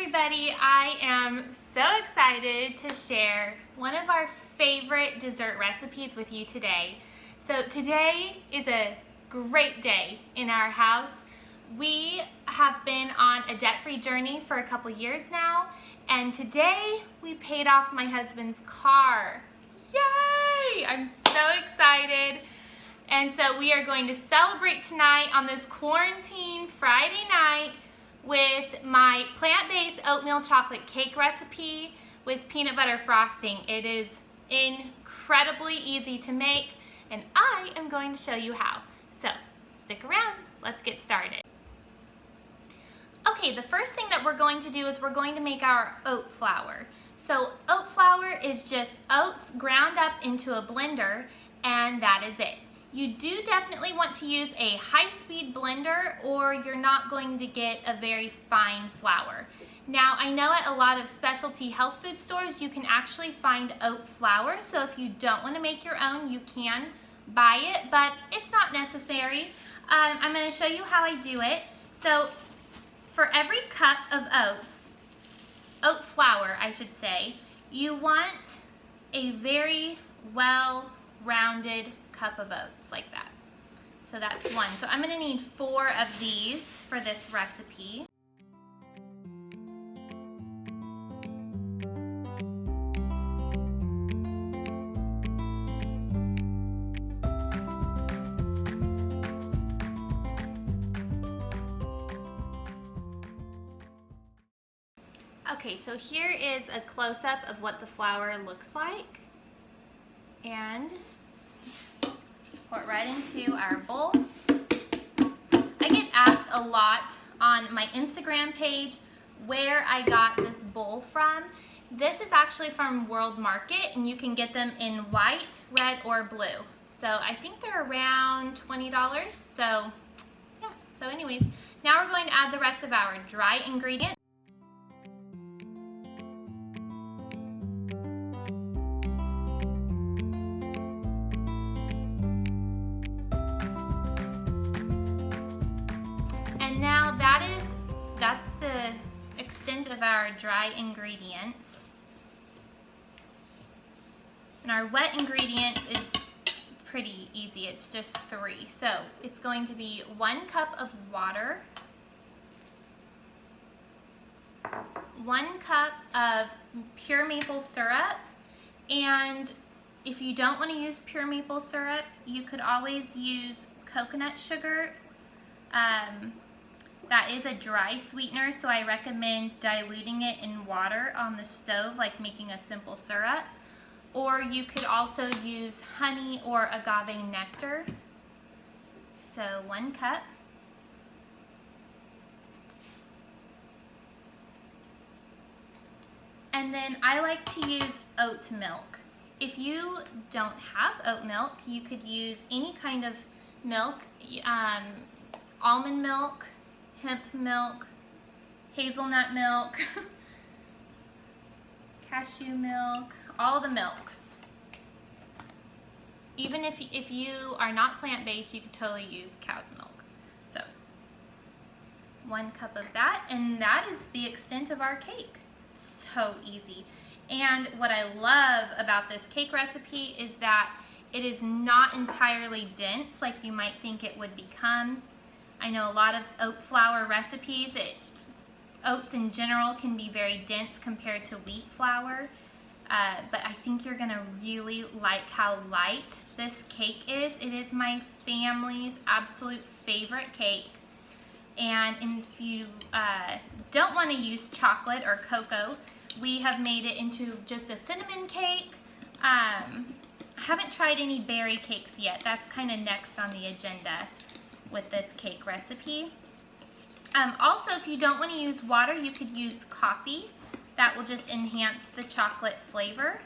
everybody. I am so excited to share one of our favorite dessert recipes with you today. So today is a great day in our house. We have been on a debt-free journey for a couple years now, and today we paid off my husband's car. Yay! I'm so excited. And so we are going to celebrate tonight on this quarantine Friday night with my plant-based oatmeal chocolate cake recipe with peanut butter frosting. It is incredibly easy to make, and I am going to show you how. So stick around, let's get started. Okay, the first thing that we're going to do is we're going to make our oat flour. So oat flour is just oats ground up into a blender, and that is it. You do definitely want to use a high-speed blender or you're not going to get a very fine flour. Now, I know at a lot of specialty health food stores you can actually find oat flour, so if you don't want to make your own, you can buy it, but it's not necessary. I'm going to show you how I do it. So for every cup of oat flour, I should say, you want a very well-rounded cup of oats like that. So that's one. So I'm going to need 4 of these for this recipe. Okay, so here is a close-up of what the flour looks like. And pour it right into our bowl. I get asked a lot on my Instagram page where I got this bowl from. This is actually from World Market, and you can get them in white, red, or blue. So I think they're around $20. So yeah, so anyways, now we're going to add the rest of our dry ingredients. And now that's the extent of our dry ingredients. And our wet ingredients is pretty easy, it's just 3. So it's going to be 1 cup of water, 1 cup of pure maple syrup, and if you don't want to use pure maple syrup, you could always use coconut sugar. That is a dry sweetener, so I recommend diluting it in water on the stove, like making a simple syrup. Or you could also use honey or agave nectar. So 1 cup. And then I like to use oat milk. If you don't have oat milk, you could use any kind of milk, almond milk, hemp milk, hazelnut milk, cashew milk, all the milks. Even if you are not plant-based, you could totally use cow's milk. So 1 cup of that, and that is the extent of our cake. So easy. And what I love about this cake recipe is that it is not entirely dense like you might think it would become. I know a lot of oat flour recipes, oats in general can be very dense compared to wheat flour, but I think you're gonna really like how light this cake is. It is my family's absolute favorite cake. And if you don't want to use chocolate or cocoa, we have made it into just a cinnamon cake. I haven't tried any berry cakes yet. That's kind of next on the agenda with this cake recipe. Also, if you don't want to use water, you could use coffee. That will just enhance the chocolate flavor.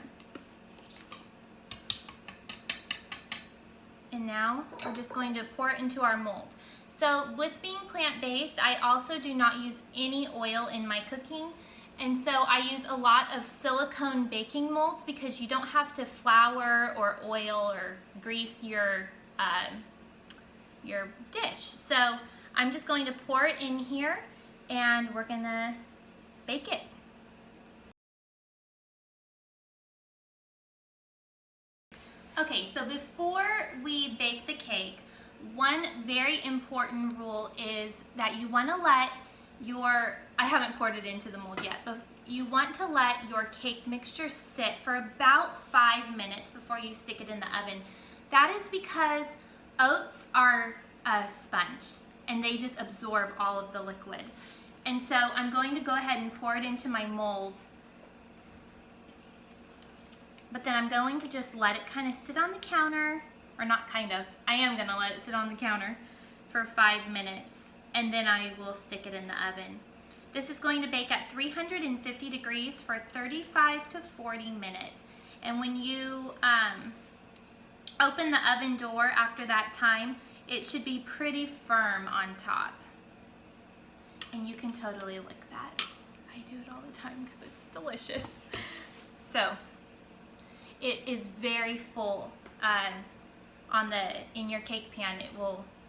And now we're just going to pour it into our mold. So with being plant-based, I also do not use any oil in my cooking. And so I use a lot of silicone baking molds because you don't have to flour or oil or grease your dish. So I'm just going to pour it in here, and we're gonna bake it. Okay, so before we bake the cake, one very important rule is that you want to let I haven't poured it into the mold yet, but you want to let your cake mixture sit for about 5 minutes before you stick it in the oven. That is because oats are a sponge and they just absorb all of the liquid. And so I'm going to go ahead and pour it into my mold, but then I'm going to just let it kind of sit on the counter, or not kind of, I am going to let it sit on the counter for 5 minutes, and then I will stick it in the oven. This is going to bake at 350 degrees for 35 to 40 minutes. And when you open the oven door after that time, it should be pretty firm on top. And you can totally lick that. I do it all the time because it's delicious. So it is very full in your cake pan.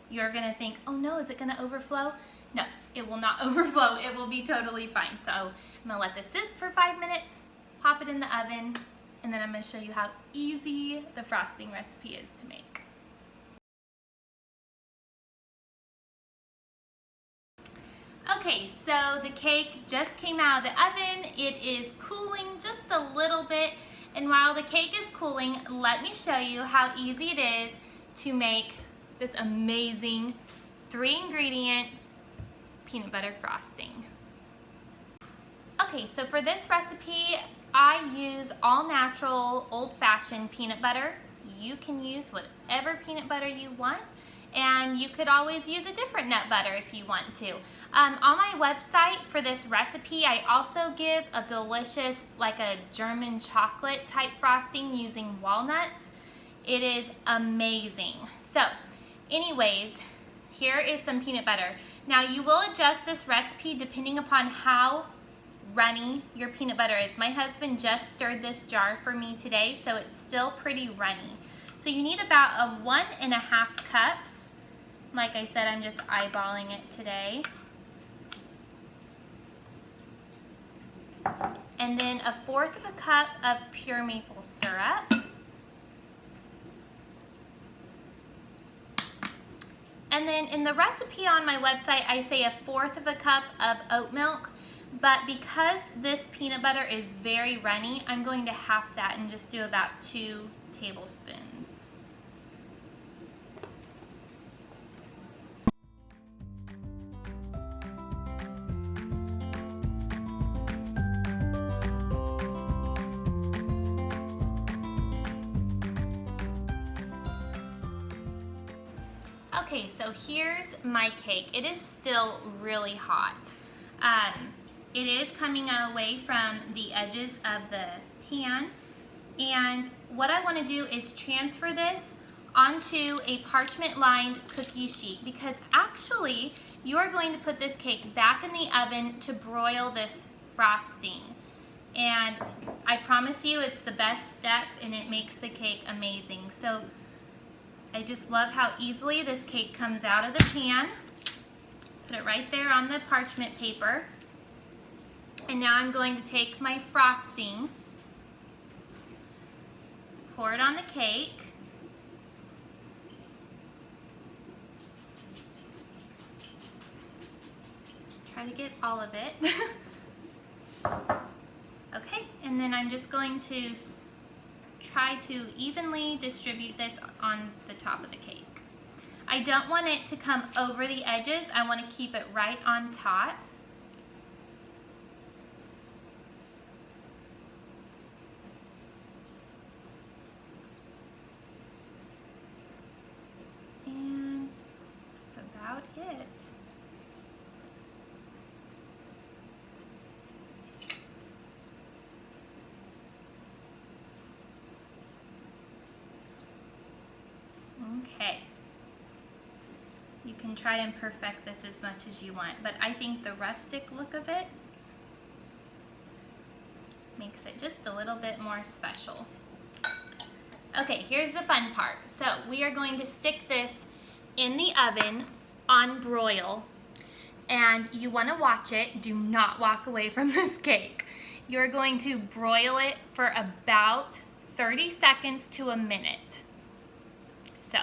You're gonna think, oh no, is it gonna overflow? No, it will not overflow. It will be totally fine. So I'm gonna let this sit for 5 minutes, pop it in the oven, and then I'm gonna show you how easy the frosting recipe is to make. Okay, so the cake just came out of the oven. It is cooling just a little bit. And while the cake is cooling, let me show you how easy it is to make this amazing 3-ingredient peanut butter frosting. Okay, so for this recipe, I use all natural, old-fashioned peanut butter. You can use whatever peanut butter you want, and you could always use a different nut butter if you want to. On my website for this recipe, I also give a delicious, like a German chocolate type frosting using walnuts. It is amazing. So anyways, here is some peanut butter. Now you will adjust this recipe depending upon how runny your peanut butter is. My husband just stirred this jar for me today, so it's still pretty runny. So you need about 1.5 cups. Like I said, I'm just eyeballing it today. And then 1/4 cup of pure maple syrup. And then in the recipe on my website, I say 1/4 cup of oat milk, but because this peanut butter is very runny, I'm going to half that and just do about 2 tablespoons. Okay, so here's my cake. It is still really hot. It is coming away from the edges of the pan, and what I want to do is transfer this onto a parchment-lined cookie sheet, because actually you are going to put this cake back in the oven to broil this frosting. And I promise you it's the best step and it makes the cake amazing. So I just love how easily this cake comes out of the pan. Put it right there on the parchment paper. And now I'm going to take my frosting, pour it on the cake. Try to get all of it. Okay, and then I'm just going to try to evenly distribute this on the top of the cake. I don't want it to come over the edges. I want to keep it right on top. And that's about it. Okay, you can try and perfect this as much as you want, but I think the rustic look of it makes it just a little bit more special. Okay, here's the fun part. So we are going to stick this in the oven on broil and you want to watch it. Do not walk away from this cake. You're going to broil it for about 30 seconds to a minute. So,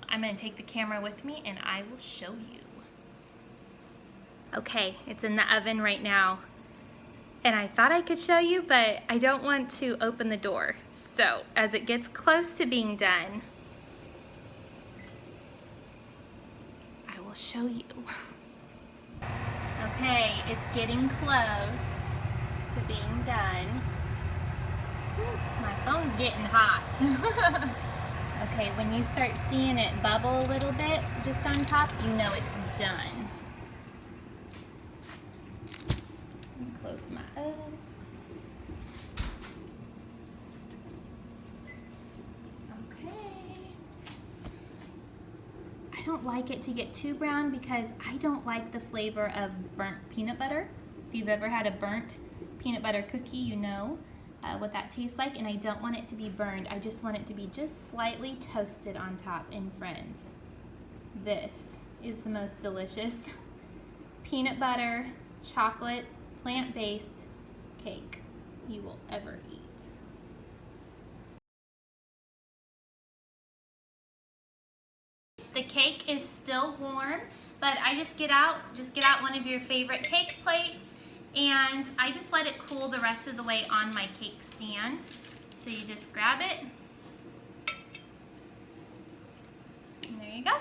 I'm going to take the camera with me and I will show you. Okay, it's in the oven right now. And I thought I could show you, but I don't want to open the door. So, as it gets close to being done, I will show you. Okay, it's getting close to being done. Whew, my phone's getting hot. Okay, when you start seeing it bubble a little bit just on top, you know it's done. Close my oven. Okay. I don't like it to get too brown because I don't like the flavor of burnt peanut butter. If you've ever had a burnt peanut butter cookie, you know what that tastes like, and I don't want it to be burned. I just want it to be just slightly toasted on top. And friends, this is the most delicious peanut butter, chocolate, plant-based cake you will ever eat. The cake is still warm, but I just get out one of your favorite cake plates, and I just let it cool the rest of the way on my cake stand. So you just grab it, and there you go.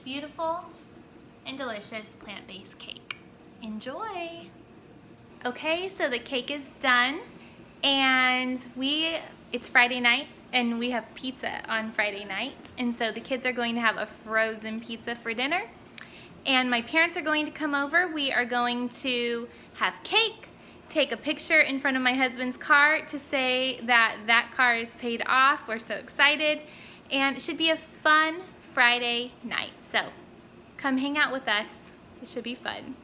Beautiful and delicious plant-based cake. Enjoy! Okay, so the cake is done, and it's Friday night, and we have pizza on Friday nights, and so the kids are going to have a frozen pizza for dinner, and my parents are going to come over. We are going to have cake, take a picture in front of my husband's car to say that that car is paid off. We're so excited, and it should be a fun Friday night, so come hang out with us. It should be fun.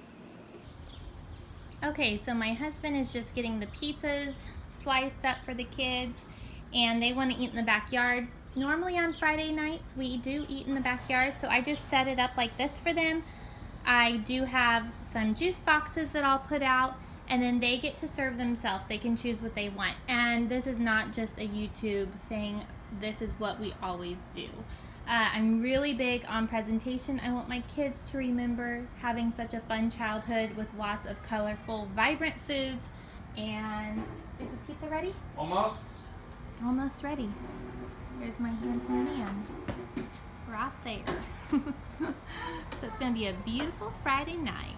Okay, so my husband is just getting the pizzas sliced up for the kids, and they want to eat in the backyard. Normally on Friday nights we do eat in the backyard, so I just set it up like this for them. I do have some juice boxes that I'll put out, and then they get to serve themselves. They can choose what they want, and this is not just a YouTube thing. This is what we always do. I'm really big on presentation. I want my kids to remember having such a fun childhood with lots of colorful, vibrant foods. And is the pizza ready? Almost. Almost ready. There's my handsome man. Right there. So it's going to be a beautiful Friday night.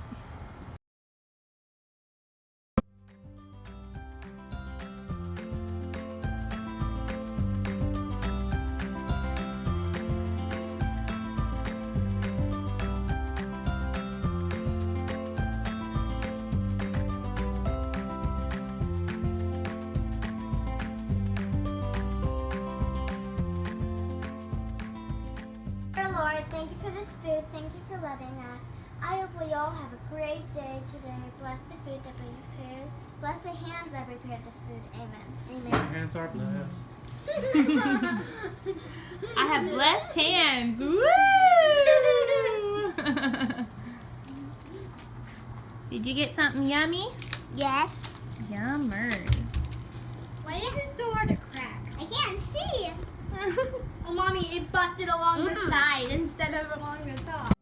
Lord, thank you for this food. Thank you for loving us. I hope we all have a great day today. Bless the food that we prepared. Bless the hands that prepared this food. Amen. Amen. Your hands are blessed. I have blessed hands. Woo! Did you get something yummy? Yes. Yummers. Why is it so hard to crack? I can't see. Oh, Mommy, it busted along the side instead of along the top.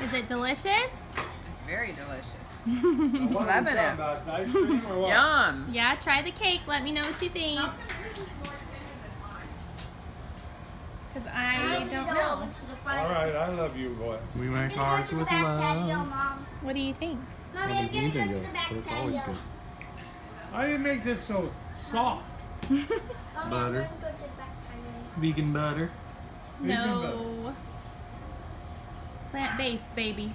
Is it delicious? It's Very delicious. Now, what are we Loving talking it. about? Ice cream or what? Yum. Yeah, try the cake. Let me know what you think. Because I don't know. All right, I love you, boy. We make ours with love. Mom. What do you think? Mommy, Yeah, I'm but gonna you go can to go, the back but it's always patio. good. How do you make this so soft? Mommy, Butter. I'm gonna go to the back patio. Vegan butter. No. Plant-based, baby.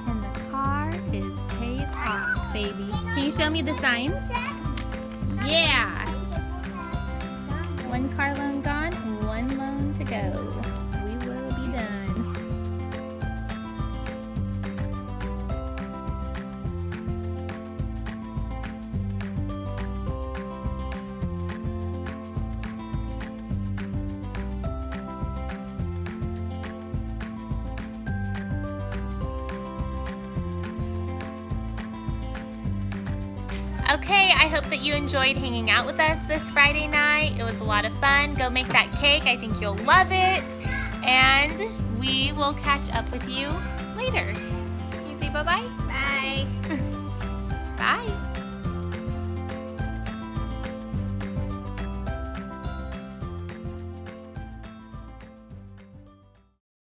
And the car is paid off, baby. Can you show me the sign? Yeah. One car loan gone, one loan to go. We will be done. Okay, I hope that you enjoyed hanging out with us this Friday night. It was a lot of fun. Go make that cake. I think you'll love it. And we will catch up with you later. Can you say bye-bye? Bye. Bye.